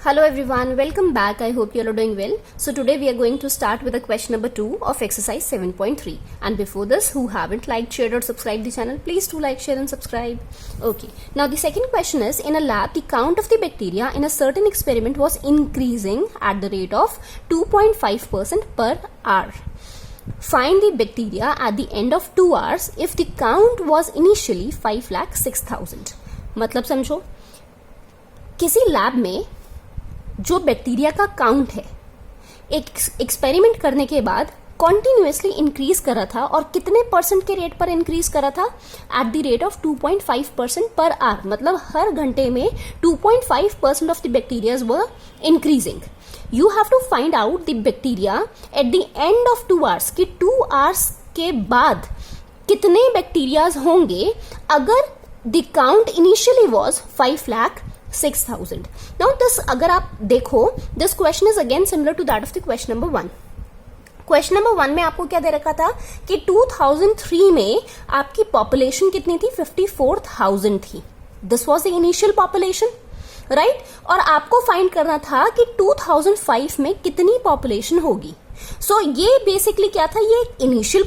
Hello everyone, welcome back. I hope you all are doing well. So today we are going to start with the question number 2 of exercise 7.3. And before this, who haven't liked, shared or subscribed the channel, please do like, share and subscribe. Okay, now the second question is, in a lab, the count of the bacteria in a certain experiment was increasing at the rate of 2.5% per hour. Find the bacteria at the end of 2 hours if the count was initially 5,06,000. मतलब समझो, किसी lab में जो bacteria का count है एक experiment करने के बाद कॉन्टिन्यूसली इंक्रीज कर रहा था और कितने परसेंट के रेट पर इंक्रीज कर रहा था at the rate of 2.5% per hour. मतलब हर घंटे में 2.5% of the bacterias were increasing. You have to find out the bacteria at the end of 2 hours कि 2 hours के बाद कितने बैक्टीरियाज होंगे अगर the count initially was 5,06,000. Now this अगर आप देखो, this question is again similar to that of the question number 1. Question number 1 में आपको क्या दे रखा था कि 2003 में आपकी पॉपुलेशन कितनी थी? 54,000 थी. This was the initial population, right? और आपको फाइंड करना था कि 2005 में कितनी पॉपुलेशन होगी. सो ये बेसिकली क्या था? ये इनिशियल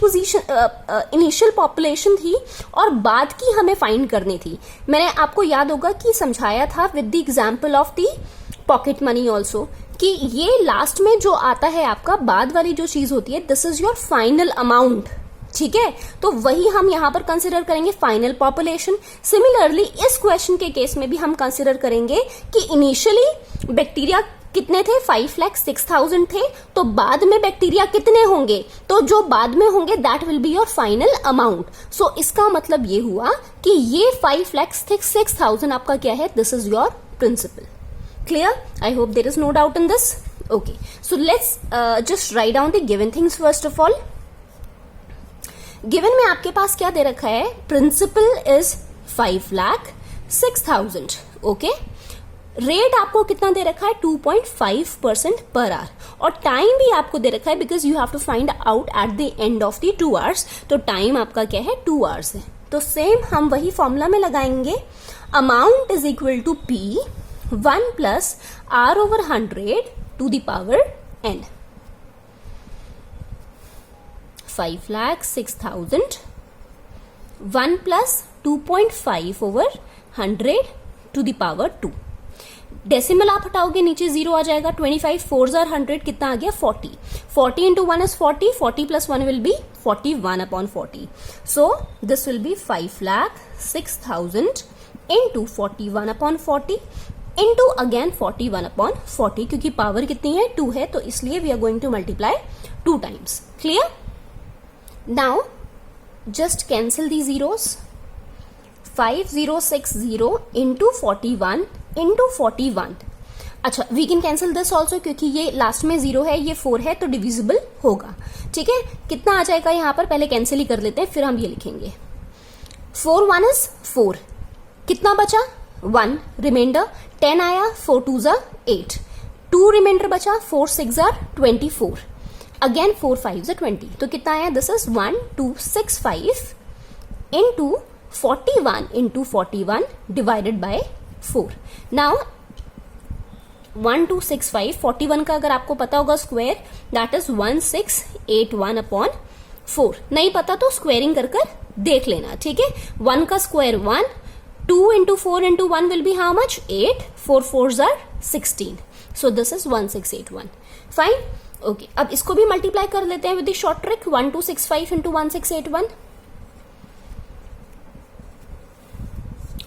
पॉपुलेशन थी और बाद की हमें फाइंड करनी थी. मैंने आपको याद होगा कि समझाया था with the example of the pocket money also कि ये लास्ट में जो आता है आपका बाद वाली जो चीज होती है, this is your final amount. ठीक है, तो वही हम यहां पर कंसिडर करेंगे फाइनल पॉपुलेशन. सिमिलरली इस क्वेश्चन के केस में भी हम कंसिडर करेंगे कि इनिशियली बैक्टीरिया कितने थे? 5,06,000 थे. तो बाद में बैक्टीरिया कितने होंगे? तो जो बाद में होंगे that will be your final amount. So इसका मतलब ये हुआ कि ये 5,06,000 आपका क्या है? This is your principal. Clear? I hope there is no doubt in this. Okay, so let's just write down the given things first of all. Given में आपके पास क्या दे रखा है? Principal is 5,06,000. ओके, रेट आपको कितना दे रखा है? 2.5% पर आवर. और टाइम भी आपको दे रखा है because you have to find out at the end of the 2 hours. तो टाइम आपका क्या है? 2 hours है. तो सेम हम वही फॉर्मूला में लगाएंगे. Amount is equal to P 1 plus R over 100 to the power n. 5,06,000 1 plus 2.5 over 100 to the power 2. Decimal आप हटाओगे, नीचे 0 आ जाएगा. 25 4s are 100, कितना आ गया? 40. 40 into 1 is 40. 40 plus 1 will be 41 upon 40. So this will be 5,06,000 into 41 upon 40 into again 41 upon 40. क्योंकि power कितनी है? 2 है, तो इसलिए we are going to multiply 2 times. Clear? Now just cancel the zeros. 5060 into 41 into 41. अच्छा, we can cancel this also क्योंकि ये last में 0 है, ये 4 है, तो डिविजिबल होगा. ठीक है, कितना आ जाएगा यहां पर? पहले कैंसिल ही कर लेते हैं, फिर हम ये लिखेंगे. 4 1 is 4. कितना बचा? 1 रिमाइंडर. 10 आया. 4 2s are 8. 2 रिमाइंडर बचा. 4 6s are 24. Again 4 5s are 20. तो कितना आया? This is 1265 into 41 into 41 divided by 4. Now 1265 41 का अगर आपको पता होगा स्क्वायर, दैट इज 1681 अपॉन 4. नहीं पता तो स्क्वायरिंग कर कर देख लेना. ठीक है, 1 का square 1. 2 into 4 into 1 will be how much? 8. 4 4s are 16. So this is 1681. Fine. Okay, अब इसको भी मल्टीप्लाई कर लेते हैं with the short trick. 1265 into 1681.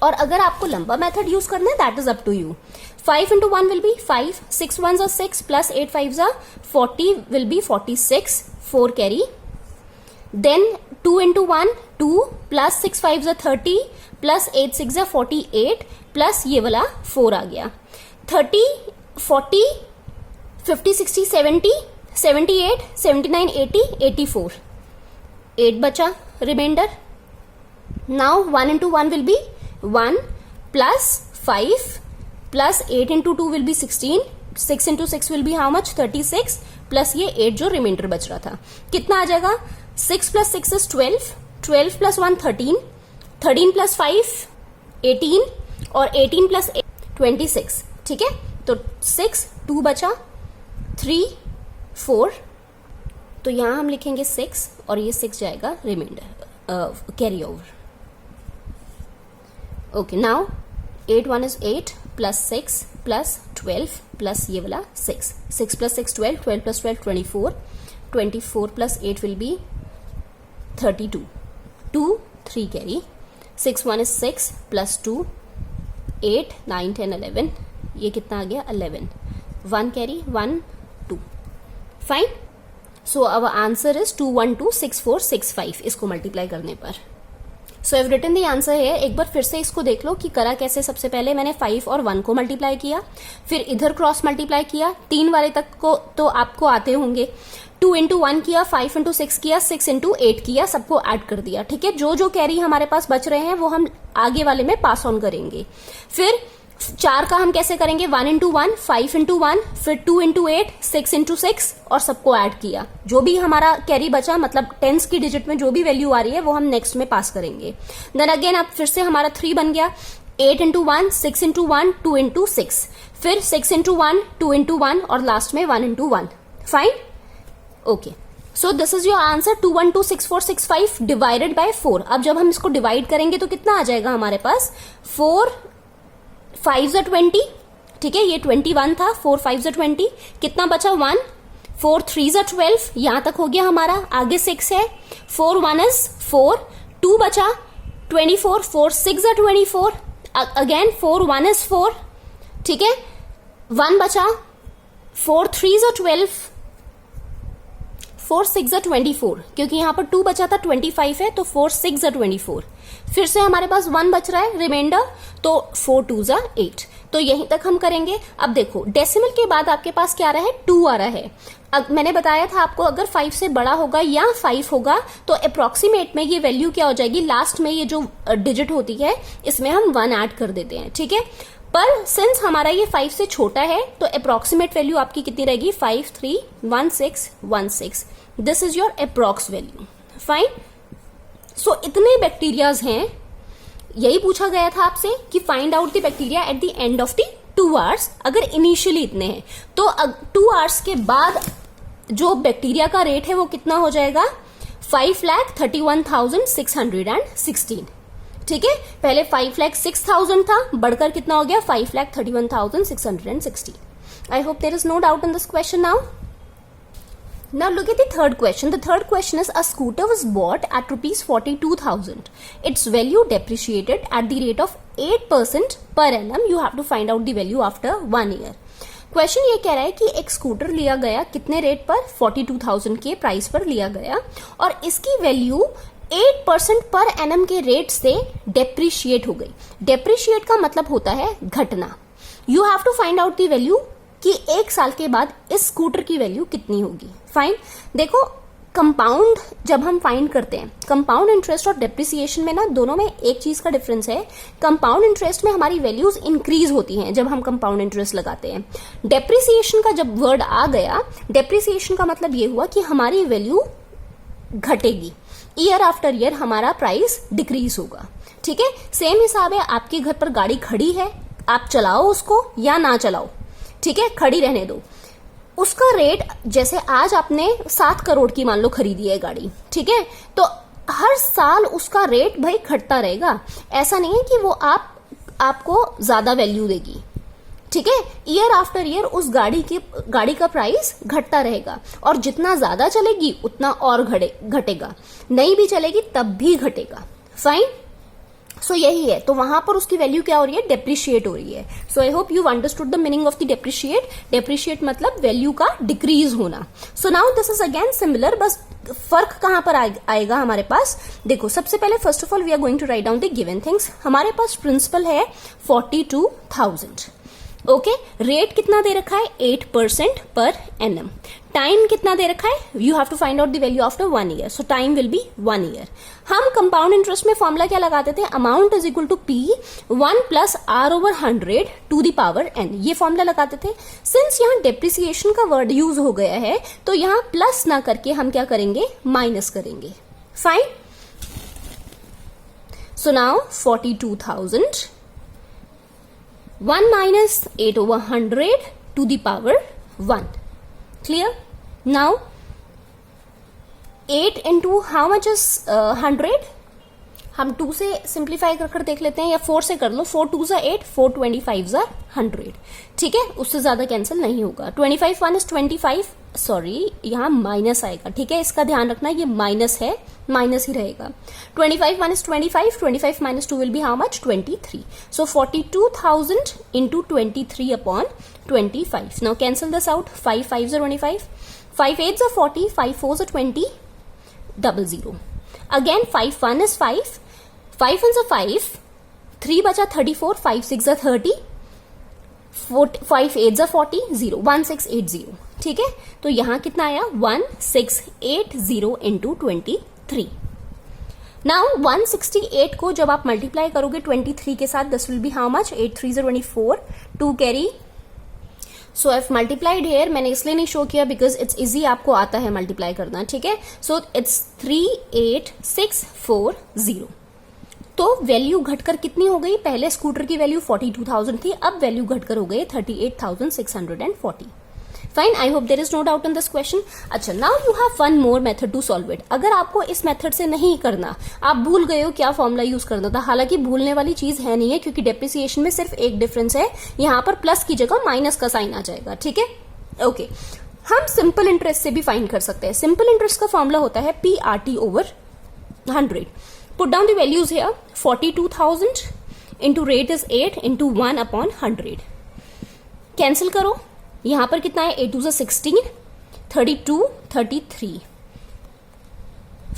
और अगर आपको लंबा मेथड यूज करना है that is up to you. 5 into 1 will be 5. 6 1s are 6 plus 8 5s are 40 will be 46. 4 carry. Then 2 into 1 2 plus 6 5s are 30 plus 8 6 are 48 plus ये वाला 4 आ गया. 30 40 50 60 70 78 79 80 84. 8 बचा reminder. Now 1 into 1 will be 1 plus 5 plus 8 into 2 will be 16. 6 into 6 will be how much? 36 plus ये 8 जो reminder बच रहा था. कितना आ जाएगा? 6 plus 6 is 12. 12 plus 1 13. 13 plus 5 18 और 18 plus 8 26. ठीक है, तो 6, 2 बचा, 3, 4, तो यहां हम लिखेंगे 6 और ये 6 जाएगा reminder carry over. Okay, now 8 1 is 8 plus 6 plus 12 plus ये वाला 6. 6 plus 6 12, 12 plus 12 24, 24 plus 8 will be 32. 2 3 carry. 6 1 is 6 plus 2 8 9 10 11, ये कितना आ गया 11. 1 carry 1 2. Fine. So our answer is 2126465 इसको मल्टीप्लाई करने पर. So I have written the answer है. एक बार फिर से इसको देख लो कि करा कैसे. सबसे पहले मैंने 5 और 1 को मल्टीप्लाई किया, फिर इधर क्रॉस मल्टीप्लाई किया. 3 वाले तक को तो आपको आते होंगे. 2 इंटू 1 किया, 5 इंटू 6 किया, 6 इंटू 8 किया, सबको ऐड कर दिया. ठीक है, जो जो कैरी हमारे पास बच रहे हैं वो हम आगे वाले में पास ऑन करेंगे. फिर 4 का हम कैसे करेंगे, 1 इंटू 1, 5 इंटू 1, फिर 2 इंटू 8, 6 इंटू 6 और सबको ऐड किया. जो भी हमारा कैरी बचा, मतलब टेंस की डिजिट में जो भी वैल्यू आ रही है वो हम नेक्स्ट में पास करेंगे. देन अगेन अब फिर से हमारा 3 बन गया. 8 इंटू 1, 6 इंटू 1, 2 इंटू 6, फिर 6 इंटू 1, 2 इंटू 1 और लास्ट में 1 into 1. Fine. Okay, so this is your answer 2126465 divided by 4. अब जब हम इसको डिवाइड करेंगे तो कितना आ जाएगा हमारे पास, 4 5 ज़ा 20. ठीक है, ये 21 था. 4 5 ज़ा 20, कितना बचा 1. 4 3 ज़ा 12, यहां तक हो गया हमारा. आगे 6 है. 4 1 इज 4, 2 बचा 24, 4 6 ज़ा 24, अगेन 4 1 इज 4. ठीक है, 1 बचा, 4 3 ज़ा 12, 4 6 ज़ा 24, क्योंकि यहां पर 2 बचा था 25 है, तो 4 6 ज़ा 24. फिर से हमारे पास 1 बच रहा है रिमाइंडर, तो 4 2 ज़ा 8. तो यहीं तक हम करेंगे. अब देखो डेसिमल के बाद आपके पास क्या आ रहा है, 2 आ रहा है. अब मैंने बताया था आपको अगर 5 से बड़ा होगा या 5 होगा तो अप्रोक्सीमेट में ये वैल्यू क्या हो जाएगी, लास्ट में ये जो डिजिट होती है इसमें हम 1 ऐड कर देते हैं. ठीक है, पर सिंस हमारा ये 5 से छोटा है तो अप्रोक्सीमेट वैल्यू आपकी कितनी रहेगी, 5 3 1 6 1 6. This is your approx value. Fine. So इतने बैक्टीरियाज हैं. यही पूछा गया था आपसे कि find out the bacteria at the end of the 2 hours. अगर इनिशियली इतने हैं तो 2 आवर्स के बाद जो बैक्टीरिया का रेट है वो कितना हो जाएगा, 5,31,616. ठीक है, पहले 5,06,000 था, बढ़कर कितना हो गया 5,31,616. I hope there is no doubt in this question. Now look at the third question. The third question is a scooter was bought at rupees 42,000. Its value depreciated at the rate of 8% per annum. You have to find out the value after 1 year. Question ये कह रहा है कि एक scooter लिया गया कितने rate पर, 42,000 के प्राइस पर लिया गया और इसकी वैल्यू 8% पर एनम के रेट से डेप्रिशिएट हो गई. डेप्रिशिएट का मतलब होता है घटना. You have to find out the value कि 1 साल के बाद इस स्कूटर की वैल्यू कितनी होगी. फाइन. देखो कंपाउंड जब हम फाइंड करते हैं, कंपाउंड इंटरेस्ट और डेप्रिसिएशन में ना दोनों में एक चीज का डिफरेंस है. कंपाउंड इंटरेस्ट में हमारी वैल्यूज इंक्रीज होती हैं जब हम कंपाउंड इंटरेस्ट लगाते हैं. डेप्रिसिएशन का जब वर्ड आ गया, डेप्रिसिएशन का मतलब ये हुआ कि हमारी वैल्यू घटेगी. ईयर आफ्टर ईयर हमारा प्राइस डिक्रीज होगा. ठीक है, सेम हिसाब है. आपके घर पर गाड़ी खड़ी है, आप चलाओ उसको या ना चलाओ, ठीक है, खड़ी रहने दो. उसका रेट जैसे आज आपने 7 करोड़ की मान लो खरीदी है गाड़ी, ठीक है, तो हर साल उसका रेट भाई घटता रहेगा. ऐसा नहीं है कि वो आपको ज्यादा वैल्यू देगी. ठीक है, ईयर आफ्टर ईयर उस गाड़ी का प्राइस घटता रहेगा और जितना ज्यादा चलेगी उतना और घटेगा. नहीं भी चलेगी तब भी घटेगा. फाइन. सो यही है. तो वहां पर उसकी वैल्यू क्या हो रही है, डेप्रिशिएट हो रही है. So I hope you understood the meaning of the depreciate. Depreciate मतलब वैल्यू का डिक्रीज होना. So now this is again similar, बस फर्क कहां पर आएगा हमारे पास. देखो सबसे पहले first of all we are going to write down the given things. हमारे पास प्रिंसिपल है 42,000. ओके, रेट कितना दे रखा है, 8% पर एनम. टाइम कितना दे रखा है, you have to find out the value after 1 year. So time will be 1 year. हम कंपाउंड इंटरेस्ट में फॉर्मूला क्या लगाते थे, amount is equal to P 1 plus R over 100 to the power n. ये फॉर्मूला लगाते थे. सिंस यहाँ depreciation का वर्ड यूज हो गया है तो यहाँ प्लस ना करके हम क्या करेंगे, माइनस करेंगे. Fine. So now 42,000 1 minus 8 over 100 to the power 1. Clear? Now 8 into how much is 100? हम 2 से सिंप्लीफाई कर देख लेते हैं, या 4 से कर लो. 4 2 ज़ा 8, 4 25 ज़ा 100. ठीक है, उससे ज्यादा कैंसिल नहीं होगा. 25 1 is 25. सॉरी, यहाँ माइनस आएगा. ठीक है, इसका ध्यान रखना, ये माइनस है, माइनस ही रहेगा. 25 1 is 25. 25 minus 2 will be how much? 23. So 42,000 into 23 upon 25. Now cancel this out. 5 5s are 25. 5 8s are 40. 5 4s are 20. 00. Again 5 1 is 5. 5 1s are 5. 3 बचा 34. 5 6 are 30. 5 8s are 40. 0 1680. ठीक है, तो यहां कितना आया? 1680 into 23. नाउ 168 को जब आप मल्टीप्लाई करोगे 23 के साथ, this will be how much? 8 3 24. 2 carry. So I multiplied here. मैंने इसलिए नहीं शो किया बिकॉज इट्स इजी, आपको आता है मल्टीप्लाई करना. ठीक है, सो इट्स 38640. तो वैल्यू घटकर कितनी हो गई? पहले स्कूटर की वैल्यू 42,000 थी, अब वैल्यू घटकर हो गई 38,640. Fine, I hope there is no doubt in this question. अच्छा, now you have one more method to solve it. अगर आपको इस मेथड से नहीं करना, आप भूल गए हो क्या फॉर्मूला यूज करना था, हालांकि भूलने वाली चीज है नहीं है, क्योंकि डेप्रिसिएशन में सिर्फ एक डिफरेंस है, यहां पर प्लस की जगह माइनस का साइन आ जाएगा. ठीक है, ओके. हम सिंपल इंटरेस्ट से भी फाइंड कर सकते हैं. सिंपल इंटरेस्ट का फॉर्मूला होता है PRT over 100. Put down the values here. 42,000 into rate is 8 into 1 upon 100. Cancel करो. यहां पर कितना है? 8 2 is 16. 32 33.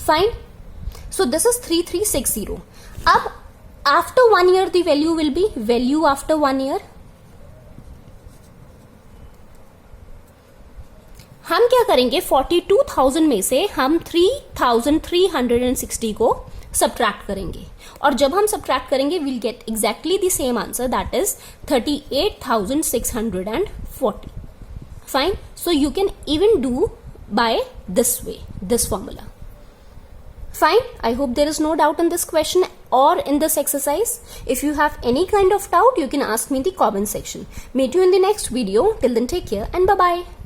Fine. So this is 3360. अब after 1 year the value will be value after 1 year. हम क्या करेंगे? 42,000 में से हम 3,360 को सब्ट्रैक्ट करेंगे, और जब हम सब्ट्रैक्ट करेंगे will get exactly the same answer, that is 38,640. Fine, so you can even do by this way, this formula. Fine, I hope there is no doubt in this question or in this exercise. If you have any kind of doubt, you can ask me in the comment section. Meet you in the next video. Till then, take care and bye-bye.